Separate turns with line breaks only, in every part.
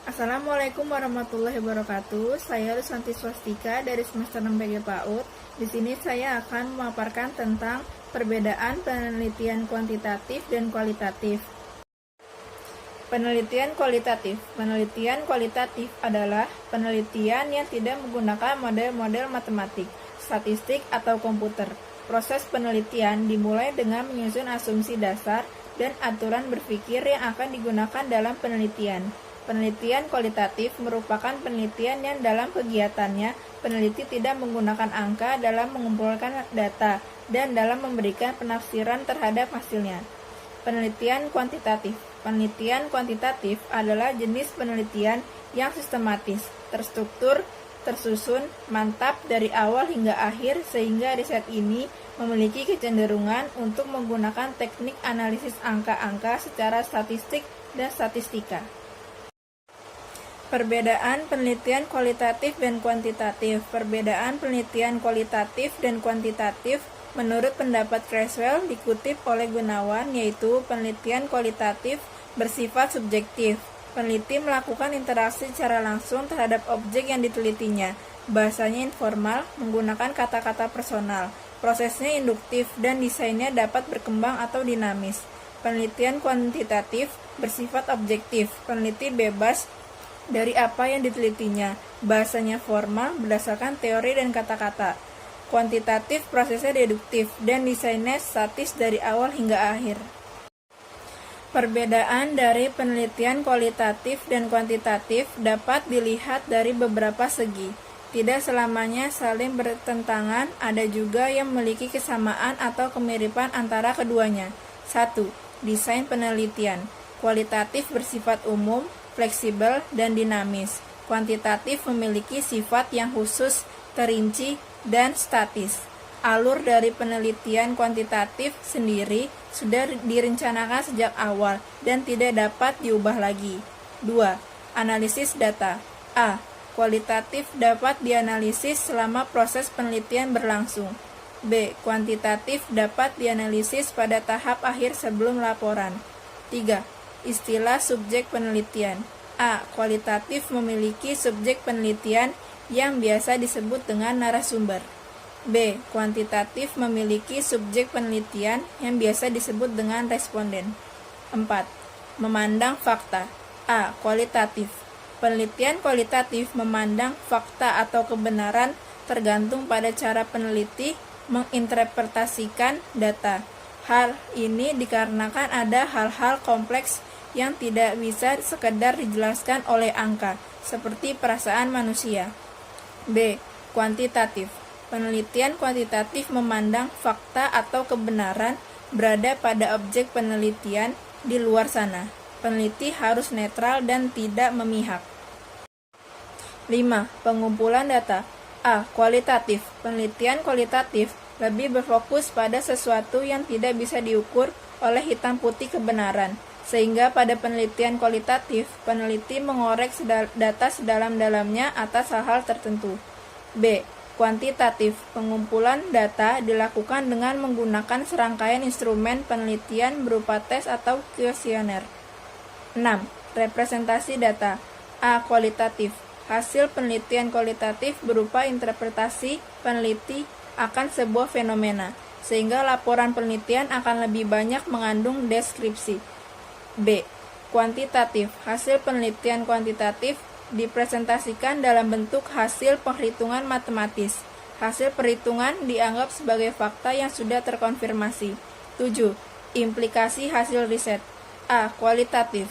Assalamualaikum warahmatullahi wabarakatuh. Saya Lusanti Swastika dari semester 6 BG PAUD. Di sini saya akan memaparkan tentang perbedaan penelitian kuantitatif dan kualitatif. Penelitian kualitatif. Penelitian kualitatif adalah penelitian yang tidak menggunakan model-model matematik, statistik, atau komputer. Proses penelitian dimulai dengan menyusun asumsi dasar dan aturan berpikir yang akan digunakan dalam penelitian. Penelitian kualitatif merupakan penelitian yang dalam kegiatannya peneliti tidak menggunakan angka dalam mengumpulkan data dan dalam memberikan penafsiran terhadap hasilnya. Penelitian kuantitatif. Penelitian kuantitatif adalah jenis penelitian yang sistematis, terstruktur, tersusun, mantap dari awal hingga akhir sehingga riset ini memiliki kecenderungan untuk menggunakan teknik analisis angka-angka secara statistik dan statistika. Perbedaan penelitian kualitatif dan kuantitatif. Perbedaan penelitian kualitatif dan kuantitatif menurut pendapat Creswell dikutip oleh Gunawan, yaitu penelitian kualitatif bersifat subjektif. Peneliti melakukan interaksi secara langsung terhadap objek yang ditelitinya. Bahasanya informal, menggunakan kata-kata personal. Prosesnya induktif dan desainnya dapat berkembang atau dinamis. Penelitian kuantitatif bersifat objektif. Peneliti bebas dari apa yang ditelitinya. Bahasanya formal, berdasarkan teori dan kata-kata. Kuantitatif prosesnya deduktif dan desainnya statis dari awal hingga akhir. Perbedaan dari penelitian kualitatif dan kuantitatif dapat dilihat dari beberapa segi. Tidak selamanya saling bertentangan, ada juga yang memiliki kesamaan atau kemiripan antara keduanya. 1. Desain penelitian. Kualitatif bersifat umum, fleksibel, dan dinamis. Kuantitatif memiliki sifat yang khusus, terinci, dan statis. Alur dari penelitian kuantitatif sendiri sudah direncanakan sejak awal dan tidak dapat diubah lagi. 2. Analisis data. A. Kualitatif dapat dianalisis selama proses penelitian berlangsung. B. Kuantitatif dapat dianalisis pada tahap akhir sebelum laporan. 3. Istilah subjek penelitian. A. Kualitatif memiliki subjek penelitian yang biasa disebut dengan narasumber. B. Kuantitatif memiliki subjek penelitian yang biasa disebut dengan responden. 4. Memandang fakta. A. Kualitatif. Penelitian kualitatif memandang fakta atau kebenaran tergantung pada cara peneliti menginterpretasikan data. Hal ini dikarenakan ada hal-hal kompleks yang tidak bisa sekedar dijelaskan oleh angka, seperti perasaan manusia. B. Kuantitatif. Penelitian kuantitatif memandang fakta atau kebenaran berada pada objek penelitian di luar sana. Peneliti harus netral dan tidak memihak. 5. Pengumpulan data. A. Kualitatif. Penelitian kualitatif lebih berfokus pada sesuatu yang tidak bisa diukur oleh hitam putih kebenaran. Sehingga pada penelitian kualitatif, peneliti mengorek data sedalam-dalamnya atas hal-hal tertentu. B. Kuantitatif. Pengumpulan data dilakukan dengan menggunakan serangkaian instrumen penelitian berupa tes atau kuesioner. 6. Representasi data. A. Kualitatif. Hasil penelitian kualitatif berupa interpretasi peneliti akan sebuah fenomena, sehingga laporan penelitian akan lebih banyak mengandung deskripsi. B. Kuantitatif. Hasil penelitian kuantitatif dipresentasikan dalam bentuk hasil perhitungan matematis. Hasil perhitungan dianggap sebagai fakta yang sudah terkonfirmasi. 7. Implikasi hasil riset. A. Kualitatif.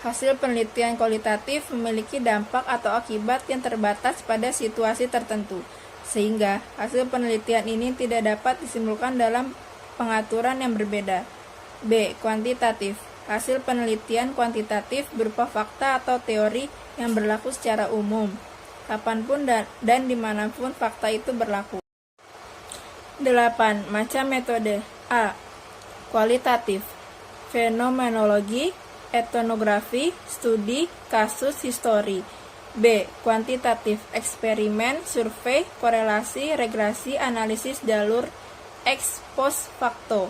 Hasil penelitian kualitatif memiliki dampak atau akibat yang terbatas pada situasi tertentu, sehingga hasil penelitian ini tidak dapat disimpulkan dalam pengaturan yang berbeda. B. Kuantitatif. Hasil penelitian kuantitatif berupa fakta atau teori yang berlaku secara umum, kapanpun dan dimanapun fakta itu berlaku. 8. Macam metode. A. Kualitatif. Fenomenologi, etnografi, studi, kasus, histori. B. Kuantitatif. Eksperimen, survei, korelasi, regresi, analisis jalur, ex post facto.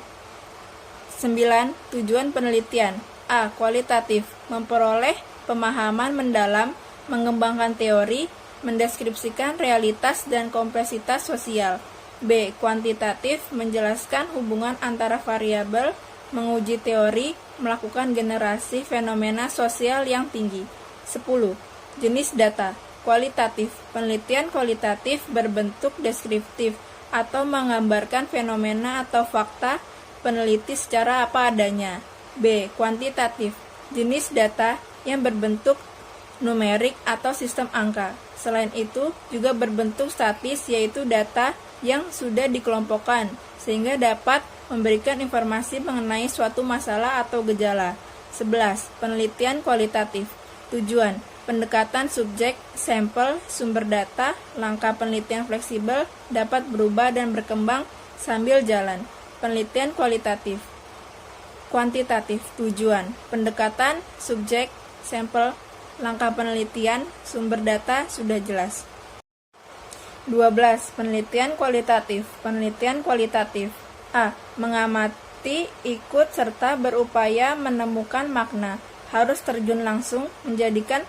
9. Tujuan penelitian. A. Kualitatif. Memperoleh pemahaman mendalam, mengembangkan teori, mendeskripsikan realitas dan kompleksitas sosial. B. Kuantitatif, menjelaskan hubungan antara variabel, menguji teori, melakukan generasi fenomena sosial yang tinggi. 10. Jenis data. Kualitatif, penelitian kualitatif berbentuk deskriptif atau menggambarkan fenomena atau fakta peneliti secara apa adanya. B. Kuantitatif, jenis data yang berbentuk numerik atau sistem angka. Selain itu, juga berbentuk statis, yaitu data yang sudah dikelompokkan, sehingga dapat memberikan informasi mengenai suatu masalah atau gejala. 11. Penelitian kualitatif. Tujuan: pendekatan subjek, sampel, sumber data, langkah penelitian fleksibel, dapat berubah dan berkembang sambil jalan. Penelitian kualitatif. Kuantitatif. Tujuan: pendekatan subjek, sampel, langkah penelitian, sumber data sudah jelas. 12. Penelitian kualitatif. Penelitian kualitatif. A. Mengamati, ikut, serta berupaya menemukan makna. Harus terjun langsung, menjadikan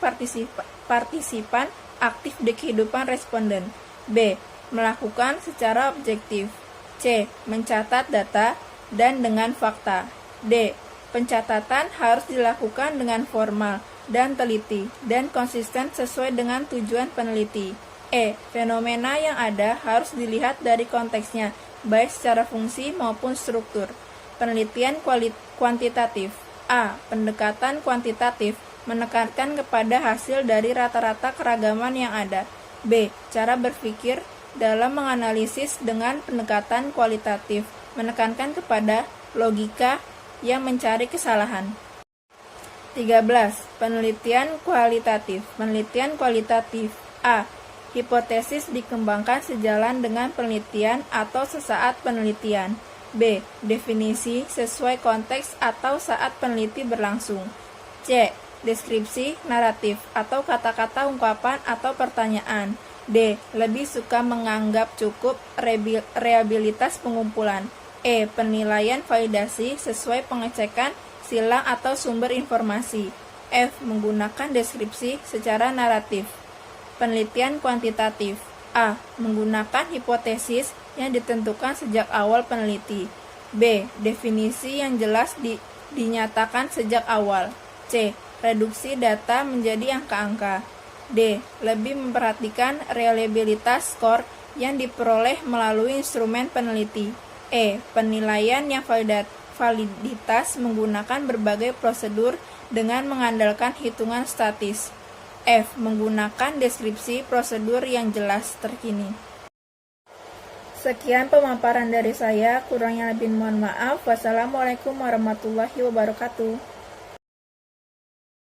partisipan aktif di kehidupan responden. B. Melakukan secara objektif. C. Mencatat data dan dengan fakta. D. Pencatatan harus dilakukan dengan formal dan teliti dan konsisten sesuai dengan tujuan peneliti. E. Fenomena yang ada harus dilihat dari konteksnya, baik secara fungsi maupun struktur. Penelitian kuantitatif. A. Pendekatan kuantitatif menekankan kepada hasil dari rata-rata keragaman yang ada. B. Cara berpikir dalam menganalisis dengan pendekatan kualitatif menekankan kepada logika yang mencari kesalahan. 13. Penelitian kualitatif. Penelitian kualitatif. A. Hipotesis dikembangkan sejalan dengan penelitian atau sesaat penelitian. B. Definisi sesuai konteks atau saat peneliti berlangsung. C. Deskripsi, naratif, atau kata-kata ungkapan atau pertanyaan. D. Lebih suka menganggap cukup reliabilitas pengumpulan. E. Penilaian validasi sesuai pengecekan silang atau sumber informasi. F. Menggunakan deskripsi secara naratif. Penelitian kuantitatif. A. Menggunakan hipotesis yang ditentukan sejak awal peneliti. B. Definisi yang jelas dinyatakan sejak awal. C. Reduksi data menjadi angka-angka. D. Lebih memperhatikan reliabilitas skor yang diperoleh melalui instrumen peneliti. E. Penilaian yang validitas menggunakan berbagai prosedur dengan mengandalkan hitungan statis. F. Menggunakan deskripsi prosedur yang jelas terkini. Sekian pemaparan dari saya, kurangnya lebih mohon maaf. Wassalamualaikum warahmatullahi wabarakatuh.